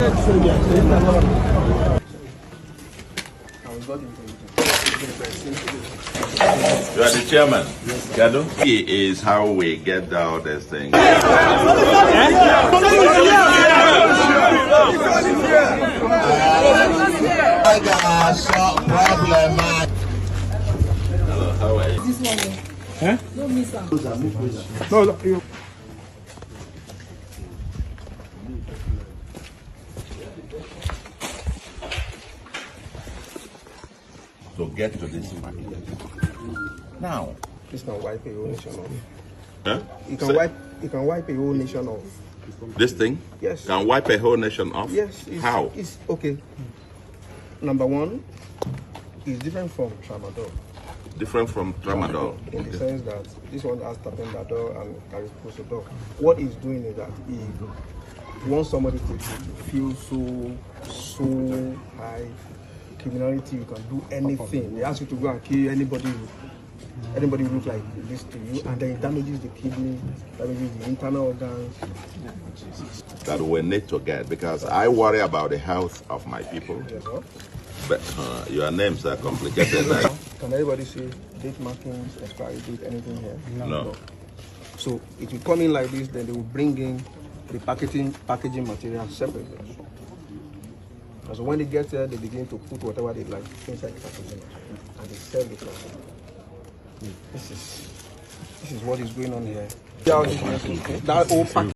You are the chairman. Gado? He is how we get all these things. Hello, how are you? This one. Huh? Don't miss out. No, you. So get to this market. Now. This can wipe a whole nation off. Huh? You can wipe a whole nation off. This thing? Yes. Can wipe a whole nation off? Yes. How? It's okay. Number one, it's different from tramadol. Different from tramadol. In the sense that this one has tapentadol and cariprazole. What it's doing is that it wants somebody to feel so high criminality, you can do anything. They ask you to go and kill anybody who look like this to you, and then it damages the kidney, damages the internal organs. That we need to get, because I worry about the health of my people. Yes, sir. But your names are complicated. Can everybody see date markings, expiry date, anything here? No. So it will come in like this, then they will bring in the packaging material separately. And so when they get there, they begin to put whatever they like inside the packaging and they sell it. This is what is going on here. That whole package.